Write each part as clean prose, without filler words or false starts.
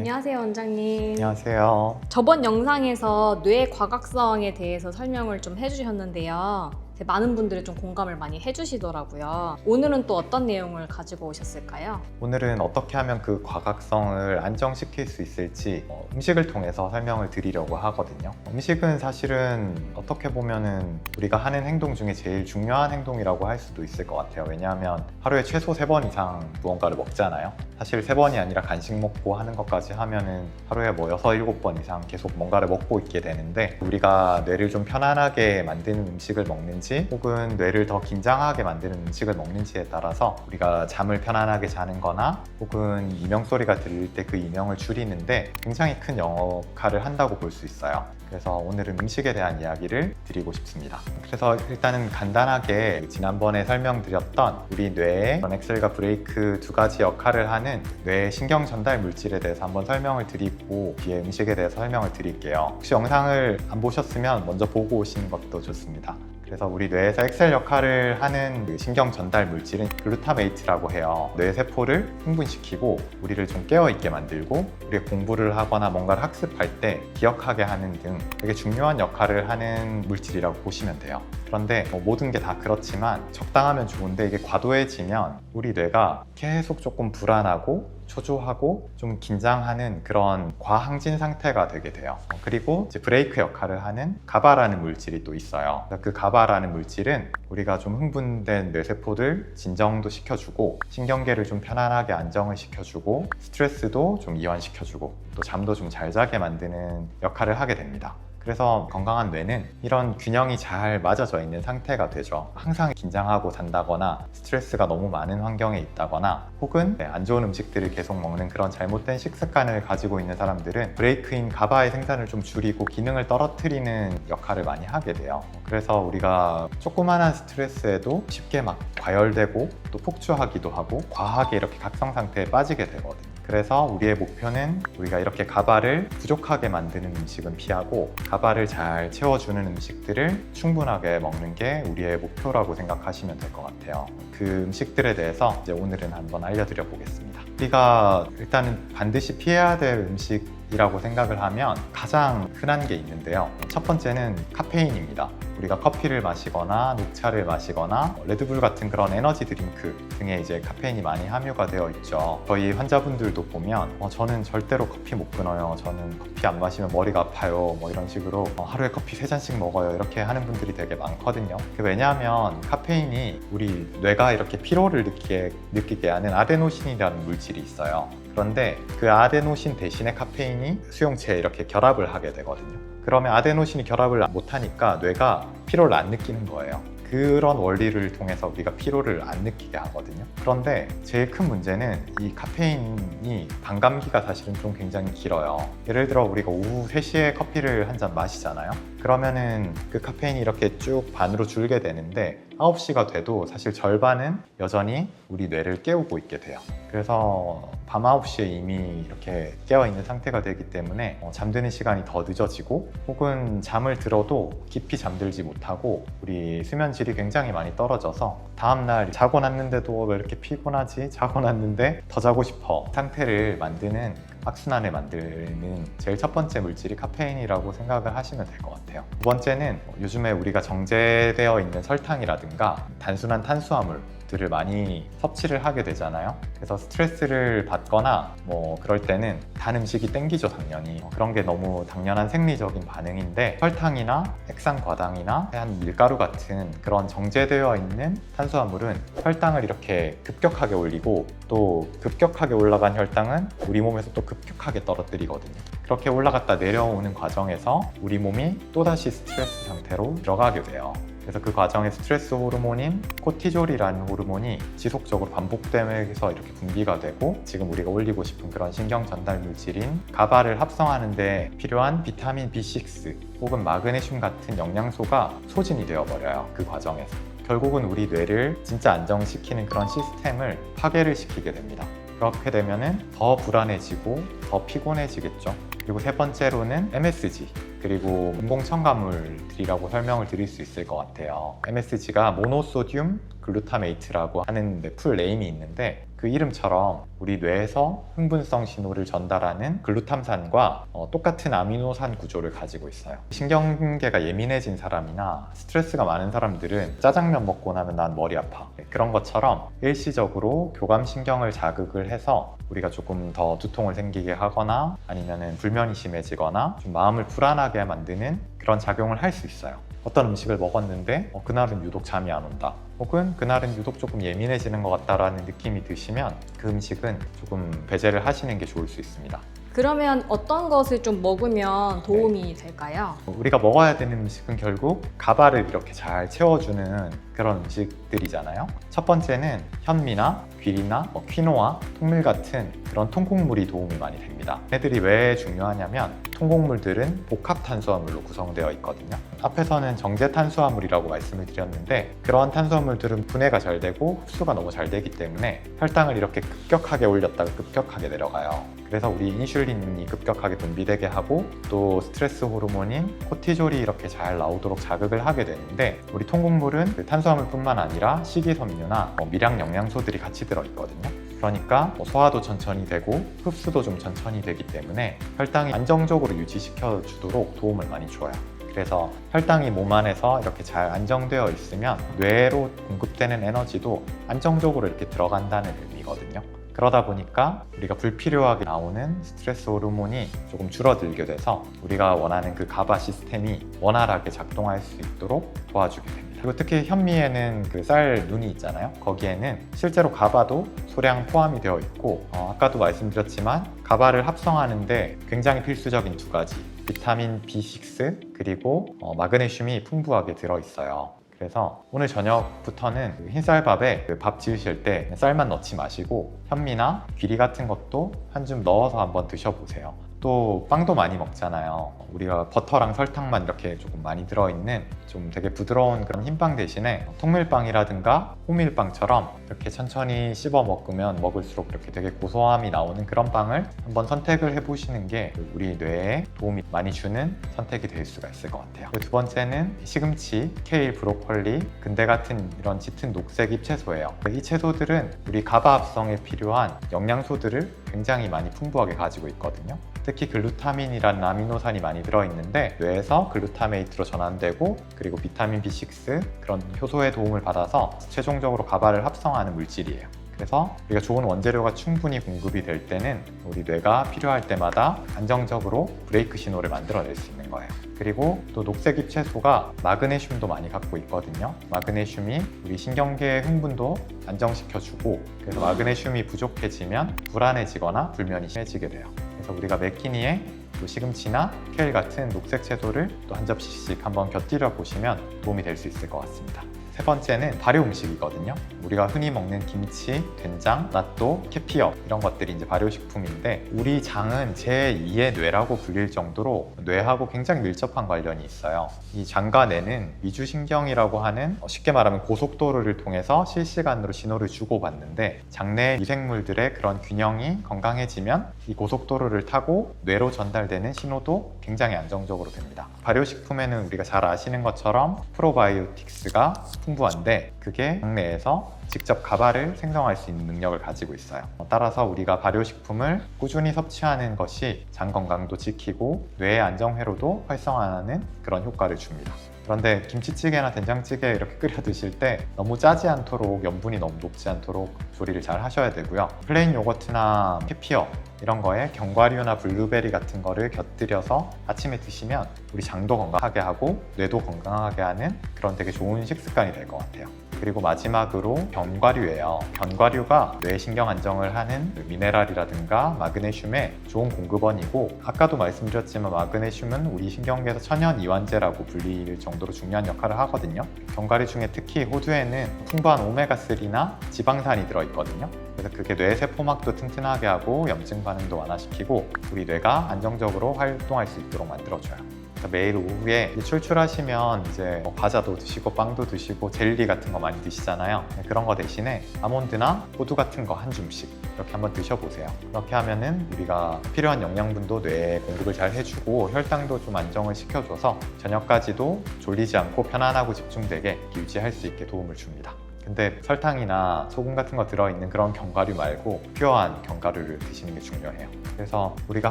안녕하세요, 원장님. 안녕하세요. 저번 영상에서 뇌 과각성에 대해서 설명을 좀 해주셨는데요. 많은 분들이 좀 공감을 많이 해주시더라고요. 오늘은 또 어떤 내용을 가지고 오셨을까요? 오늘은 어떻게 하면 그 과각성을 안정시킬 수 있을지 음식을 통해서 설명을 드리려고 하거든요. 음식은 사실은 어떻게 보면은 우리가 하는 행동 중에 제일 중요한 행동이라고 할 수도 있을 것 같아요. 왜냐하면 하루에 최소 3번 이상 무언가를 먹잖아요. 사실 3번이 아니라 간식 먹고 하는 것까지 하면은 하루에 뭐 6, 7번 이상 계속 뭔가를 먹고 있게 되는데, 우리가 뇌를 좀 편안하게 만드는 음식을 먹는지 혹은 뇌를 더 긴장하게 만드는 음식을 먹는지에 따라서 우리가 잠을 편안하게 자는 거나 혹은 이명 소리가 들릴 때 그 이명을 줄이는데 굉장히 큰 역할을 한다고 볼 수 있어요. 그래서 오늘은 음식에 대한 이야기를 드리고 싶습니다. 그래서 일단은 간단하게 지난번에 설명드렸던 우리 뇌의 엑셀과 브레이크 두 가지 역할을 하는 뇌의 신경 전달 물질에 대해서 한번 설명을 드리고 뒤에 음식에 대해서 설명을 드릴게요. 혹시 영상을 안 보셨으면 먼저 보고 오시는 것도 좋습니다. 그래서 우리 뇌에서 엑셀 역할을 하는 그 신경 전달 물질은 글루타메이트라고 해요. 뇌 세포를 흥분시키고 우리를 좀 깨어있게 만들고 우리가 공부를 하거나 뭔가를 학습할 때 기억하게 하는 등 되게 중요한 역할을 하는 물질이라고 보시면 돼요. 그런데 모든 게 다 그렇지만 적당하면 좋은데 이게 과도해지면 우리 뇌가 계속 조금 불안하고 초조하고 좀 긴장하는 그런 과항진 상태가 되게 돼요. 그리고 이제 브레이크 역할을 하는 가바라는 물질이 또 있어요. 그 가바라는 물질은 우리가 좀 흥분된 뇌세포들 진정도 시켜주고 신경계를 좀 편안하게 안정을 시켜주고 스트레스도 좀 이완시켜주고 또 잠도 좀 잘 자게 만드는 역할을 하게 됩니다. 그래서 건강한 뇌는 이런 균형이 잘 맞아져 있는 상태가 되죠. 항상 긴장하고 산다거나 스트레스가 너무 많은 환경에 있다거나 혹은 안 좋은 음식들을 계속 먹는 그런 잘못된 식습관을 가지고 있는 사람들은 브레이크인 가바의 생산을 좀 줄이고 기능을 떨어뜨리는 역할을 많이 하게 돼요. 그래서 우리가 조그만한 스트레스에도 쉽게 막 과열되고 또 폭주하기도 하고 과하게 이렇게 각성 상태에 빠지게 되거든요. 그래서 우리의 목표는 우리가 이렇게 가바를 부족하게 만드는 음식은 피하고 가바를 잘 채워주는 음식들을 충분하게 먹는 게 우리의 목표라고 생각하시면 될 것 같아요. 그 음식들에 대해서 이제 오늘은 한번 알려드려 보겠습니다. 우리가 일단은 반드시 피해야 될 음식이라고 생각을 하면 가장 흔한 게 있는데요. 첫 번째는 카페인입니다. 우리가 커피를 마시거나 녹차를 마시거나 레드불 같은 그런 에너지 드링크 등에 이제 카페인이 많이 함유가 되어 있죠. 저희 환자분들도 보면 저는 절대로 커피 못 끊어요. 저는 커피 안 마시면 머리가 아파요. 뭐 이런 식으로 하루에 커피 3잔씩 먹어요. 이렇게 하는 분들이 되게 많거든요. 왜냐하면 카페인이 우리 뇌가 이렇게 피로를 느끼게 하는 아데노신이라는 물질이 있어요. 그런데 그 아데노신 대신에 카페인이 수용체에 이렇게 결합을 하게 되거든요. 그러면 아데노신이 결합을 못하니까 뇌가 피로를 안 느끼는 거예요. 그런 원리를 통해서 우리가 피로를 안 느끼게 하거든요. 그런데 제일 큰 문제는 이 카페인이 반감기가 사실은 좀 굉장히 길어요. 예를 들어 우리가 오후 3시에 커피를 한 잔 마시잖아요. 그러면은 그 카페인이 이렇게 쭉 반으로 줄게 되는데 9시가 돼도 사실 절반은 여전히 우리 뇌를 깨우고 있게 돼요. 그래서 밤 9시에 이미 이렇게 깨어있는 상태가 되기 때문에 잠드는 시간이 더 늦어지고 혹은 잠을 들어도 깊이 잠들지 못하고 우리 수면 질이 굉장히 많이 떨어져서 다음날 자고 났는데도 왜 이렇게 피곤하지? 자고 났는데 더 자고 싶어 상태를 만드는 악순환을 만드는 제일 첫 번째 물질이 카페인이라고 생각을 하시면 될 것 같아요. 두 번째는 요즘에 우리가 정제되어 있는 설탕이라든가 단순한 탄수화물들을 많이 섭취를 하게 되잖아요. 그래서 스트레스를 받거나 뭐 그럴 때는 단 음식이 땡기죠, 당연히. 그런 게 너무 당연한 생리적인 반응인데 설탕이나 핵산과당이나 한 밀가루 같은 그런 정제되어 있는 탄수화물은 혈당을 이렇게 급격하게 올리고 또 급격하게 올라간 혈당은 우리 몸에서 또 급격하게 떨어뜨리거든요. 그렇게 올라갔다 내려오는 과정에서 우리 몸이 또다시 스트레스 상태로 들어가게 돼요. 그래서 그 과정에 스트레스 호르몬인 코티졸이라는 호르몬이 지속적으로 반복되면서 이렇게 분비가 되고 지금 우리가 올리고 싶은 그런 신경 전달 물질인 가바를 합성하는 데 필요한 비타민 B6 혹은 마그네슘 같은 영양소가 소진이 되어버려요. 그 과정에서 결국은 우리 뇌를 진짜 안정시키는 그런 시스템을 파괴를 시키게 됩니다. 그렇게 되면은 더 불안해지고 더 피곤해지겠죠. 그리고 세 번째로는 MSG, 그리고 인공 첨가물들이라고 설명을 드릴 수 있을 것 같아요. MSG가 모노소듐 글루타메이트라고 하는 풀 네임이 있는데 그 이름처럼 우리 뇌에서 흥분성 신호를 전달하는 글루탐산과 똑같은 아미노산 구조를 가지고 있어요. 신경계가 예민해진 사람이나 스트레스가 많은 사람들은 짜장면 먹고 나면 난 머리 아파, 그런 것처럼 일시적으로 교감신경을 자극을 해서 우리가 조금 더 두통을 생기게 하거나 아니면 불면이 심해지거나 좀 마음을 불안하게 만드는 그런 작용을 할 수 있어요. 어떤 음식을 먹었는데 그날은 유독 잠이 안 온다, 혹은 그날은 유독 조금 예민해지는 것 같다라는 느낌이 드시면 그 음식은 조금 배제를 하시는 게 좋을 수 있습니다. 그러면 어떤 것을 좀 먹으면 도움이 될까요? 우리가 먹어야 되는 음식은 결국 가바를 이렇게 잘 채워주는 그런 음식들이잖아요. 첫 번째는 현미나 귀리나 퀴노아, 통밀 같은 그런 통곡물이 도움이 많이 됩니다. 얘들이 왜 중요하냐면 통곡물들은 복합 탄수화물로 구성되어 있거든요. 앞에서는 정제 탄수화물이라고 말씀을 드렸는데 그런 탄수화물들은 분해가 잘 되고 흡수가 너무 잘 되기 때문에 혈당을 이렇게 급격하게 올렸다가 급격하게 내려가요. 그래서 우리 인슐린이 급격하게 분비되게 하고 또 스트레스 호르몬인 코티졸이 이렇게 잘 나오도록 자극을 하게 되는데 우리 통곡물은 그 탄수화물뿐만 아니라 식이섬유나 미량 영양소들이 같이 들어있거든요. 그러니까 소화도 천천히 되고 흡수도 좀 천천히 되기 때문에 혈당이 안정적으로 유지시켜 주도록 도움을 많이 줘요. 그래서 혈당이 몸 안에서 이렇게 잘 안정되어 있으면 뇌로 공급되는 에너지도 안정적으로 이렇게 들어간다는 의미거든요. 그러다 보니까 우리가 불필요하게 나오는 스트레스 호르몬이 조금 줄어들게 돼서 우리가 원하는 그 가바 시스템이 원활하게 작동할 수 있도록 도와주게 됩니다. 그리고 특히 현미에는 그 쌀 눈이 있잖아요. 거기에는 실제로 가바도 소량 포함이 되어 있고 아까도 말씀드렸지만 가바를 합성하는데 굉장히 필수적인 두 가지, 비타민 B6 그리고 마그네슘이 풍부하게 들어있어요. 그래서 오늘 저녁부터는 흰쌀밥에 밥 지으실 때 쌀만 넣지 마시고 현미나 귀리 같은 것도 한 줌 넣어서 한번 드셔보세요. 또 빵도 많이 먹잖아요. 우리가 버터랑 설탕만 이렇게 조금 많이 들어있는 좀 되게 부드러운 그런 흰빵 대신에 통밀빵이라든가 호밀빵처럼 이렇게 천천히 씹어 먹으면 먹을수록 이렇게 되게 고소함이 나오는 그런 빵을 한번 선택을 해보시는 게 우리 뇌에 도움이 많이 주는 선택이 될 수가 있을 것 같아요. 두 번째는 시금치, 케일, 브로콜리, 근대 같은 이런 짙은 녹색 잎채소예요. 이 채소들은 우리 가바 합성에 필요한 영양소들을 굉장히 많이 풍부하게 가지고 있거든요. 특히 글루타민이라는 아미노산이 많이 들어있는데 뇌에서 글루타메이트로 전환되고 그리고 비타민 B6 그런 효소의 도움을 받아서 최종적으로 가바를 합성하는 물질이에요. 그래서 우리가 좋은 원재료가 충분히 공급이 될 때는 우리 뇌가 필요할 때마다 안정적으로 브레이크 신호를 만들어낼 수 있는 거예요. 그리고 또 녹색 잎채소가 마그네슘도 많이 갖고 있거든요. 마그네슘이 우리 신경계의 흥분도 안정시켜주고 그래서 마그네슘이 부족해지면 불안해지거나 불면이 심해지게 돼요. 그래서 우리가 매 끼니에 또 시금치나 케일 같은 녹색 채소를 또 한 접시씩 한번 곁들여 보시면 도움이 될 수 있을 것 같습니다. 세 번째는 발효 음식이거든요. 우리가 흔히 먹는 김치, 된장, 낫또, 캐피어 이런 것들이 이제 발효식품인데 우리 장은 제2의 뇌라고 불릴 정도로 뇌하고 굉장히 밀접한 관련이 있어요. 이 장과 뇌는 위주신경이라고 하는 쉽게 말하면 고속도로를 통해서 실시간으로 신호를 주고받는데 장내 미생물들의 그런 균형이 건강해지면 이 고속도로를 타고 뇌로 전달되는 신호도 굉장히 안정적으로 됩니다. 발효식품에는 우리가 잘 아시는 것처럼 프로바이오틱스가 풍부한데 그게 장내에서 직접 가바를 생성할 수 있는 능력을 가지고 있어요. 따라서 우리가 발효식품을 꾸준히 섭취하는 것이 장 건강도 지키고 뇌의 안정회로도 활성화하는 그런 효과를 줍니다. 그런데 김치찌개나 된장찌개 이렇게 끓여 드실 때 너무 짜지 않도록 염분이 너무 높지 않도록 조리를 잘 하셔야 되고요. 플레인 요거트나 캐피어 이런 거에 견과류나 블루베리 같은 거를 곁들여서 아침에 드시면 우리 장도 건강하게 하고 뇌도 건강하게 하는 그런 되게 좋은 식습관이 될 것 같아요. 그리고 마지막으로 견과류예요. 견과류가 뇌 신경 안정을 하는 미네랄이라든가 마그네슘의 좋은 공급원이고 아까도 말씀드렸지만 마그네슘은 우리 신경계에서 천연 이완제라고 불릴 정도로 중요한 역할을 하거든요. 견과류 중에 특히 호두에는 풍부한 오메가3나 지방산이 들어있거든요. 그래서 그게 뇌 세포막도 튼튼하게 하고 염증 반응도 완화시키고 우리 뇌가 안정적으로 활동할 수 있도록 만들어줘요. 매일 오후에 출출하시면 이제 과자도 드시고 빵도 드시고 젤리 같은 거 많이 드시잖아요. 그런 거 대신에 아몬드나 호두 같은 거 한 줌씩 이렇게 한번 드셔보세요. 그렇게 하면은 우리가 필요한 영양분도 뇌에 공급을 잘 해주고 혈당도 좀 안정을 시켜줘서 저녁까지도 졸리지 않고 편안하고 집중되게 유지할 수 있게 도움을 줍니다. 근데 설탕이나 소금 같은 거 들어있는 그런 견과류 말고 퓨어한 견과류를 드시는 게 중요해요. 그래서 우리가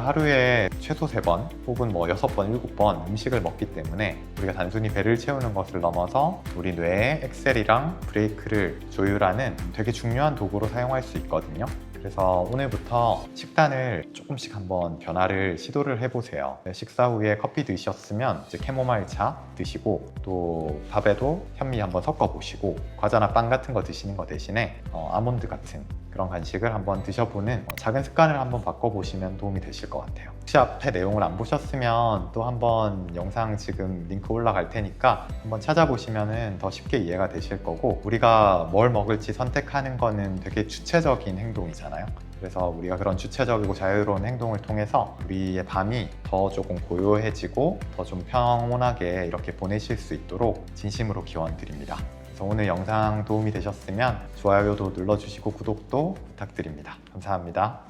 하루에 최소 3번 혹은 뭐 6번, 7번 음식을 먹기 때문에 우리가 단순히 배를 채우는 것을 넘어서 우리 뇌의 엑셀이랑 브레이크를 조율하는 되게 중요한 도구로 사용할 수 있거든요. 그래서 오늘부터 식단을 조금씩 한번 변화를 시도를 해보세요. 식사 후에 커피 드셨으면 이제 캐모마일 차 드시고 또 밥에도 현미 한번 섞어보시고 과자나 빵 같은 거 드시는 거 대신에 아몬드 같은 그런 간식을 한번 드셔보는 작은 습관을 한번 바꿔보시면 도움이 되실 것 같아요. 혹시 앞에 내용을 안 보셨으면 또 한번 영상 지금 링크 올라갈 테니까 한번 찾아보시면 더 쉽게 이해가 되실 거고 우리가 뭘 먹을지 선택하는 거는 되게 주체적인 행동이잖아요. 그래서 우리가 그런 주체적이고 자유로운 행동을 통해서 우리의 밤이 더 조금 고요해지고 더 좀 평온하게 이렇게 보내실 수 있도록 진심으로 기원 드립니다. 그래서 오늘 영상 도움이 되셨으면 좋아요도 눌러주시고 구독도 부탁드립니다. 감사합니다.